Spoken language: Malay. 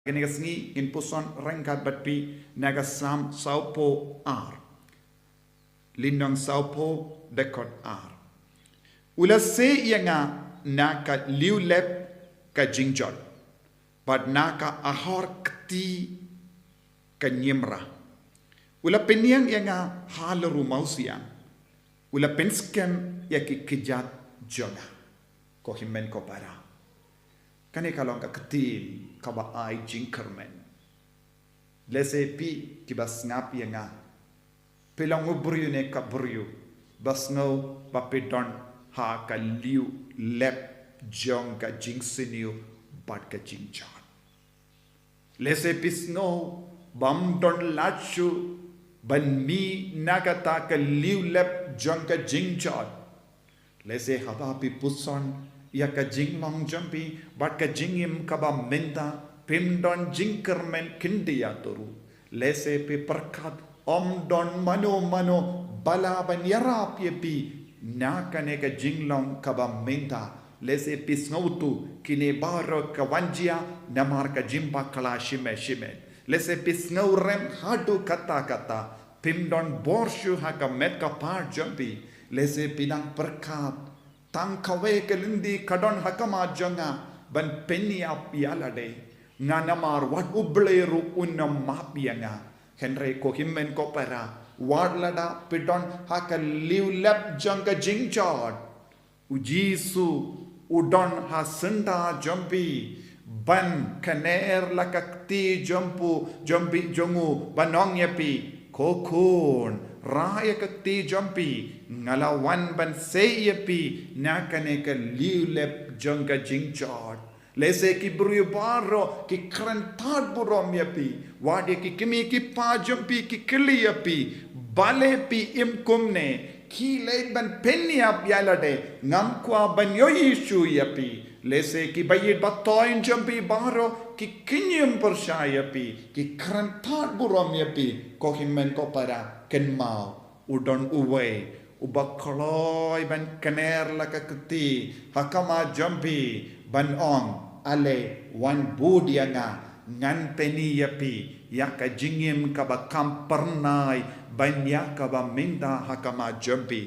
Genigasngi in puson rengkat batpi nagasam saupo ar. Lindong saupo dekot ar. Ula se yanga naka Liewlep Ka Jingjot. But naka ahor kti kanyemra. Ula penyang yanga halaru mausiang. Ula penskem yaki kejat jona. Ko himen ko para. Kani kalau ka ketil kaba ai jingkermen. Lese pi kibas ngapi nga. Pelang ubryu ne ka bryu. Bas ngau bapidon ha ka Liewlep jong ka jingsiniu bat ka jingjot. Lese pis ngau bam don lachu ban mi nagata ka Liewlep jong ka jingjot. Lese haba pi puson ya ka jinglong jampi bat ka jingim kaba menta pimdon jingkermen kindia toru lese pe perkat don mano bala ban yarap yepi nakane ka jinglong kaba menta lese pis ngautu kine baro ka wanjia namar ka jimpa kala shime lese pis ngaurem hadu kata pimdon borshu ha ka met ka par jampi lese pinang perkat tang kawe kelindi kadon hakama jonga ban penni apialade nganamar wat ubleru unam mapianga henry ko himmen ko para wadlada pidon haka Liewlep jonga jingjot ujisu udon ha senda jompi ban kaner lakakti jompi jongu banong yapi kokon raya kakti jompi ngalawan ban seyepi nakane ka Liewlep jonga jingjot lese ki baro ki krantad burom yapi wadi ki kimi ki pa jompi ki kili yapi bale pi imkumne ki le ban penni ap yalade ngam kwa ban yoyishu yapi lese ki bayit batoin jompi baro ki kinyum persyayapi ki krantad burom yapi ko himmen ko para kenmau udon uwe ubakloy ban kaner laka keti hakama jampi ban ong ale wan budianga ngan peni yapi yaka jingim kaba kampernai ban yakaba minda hakama jampi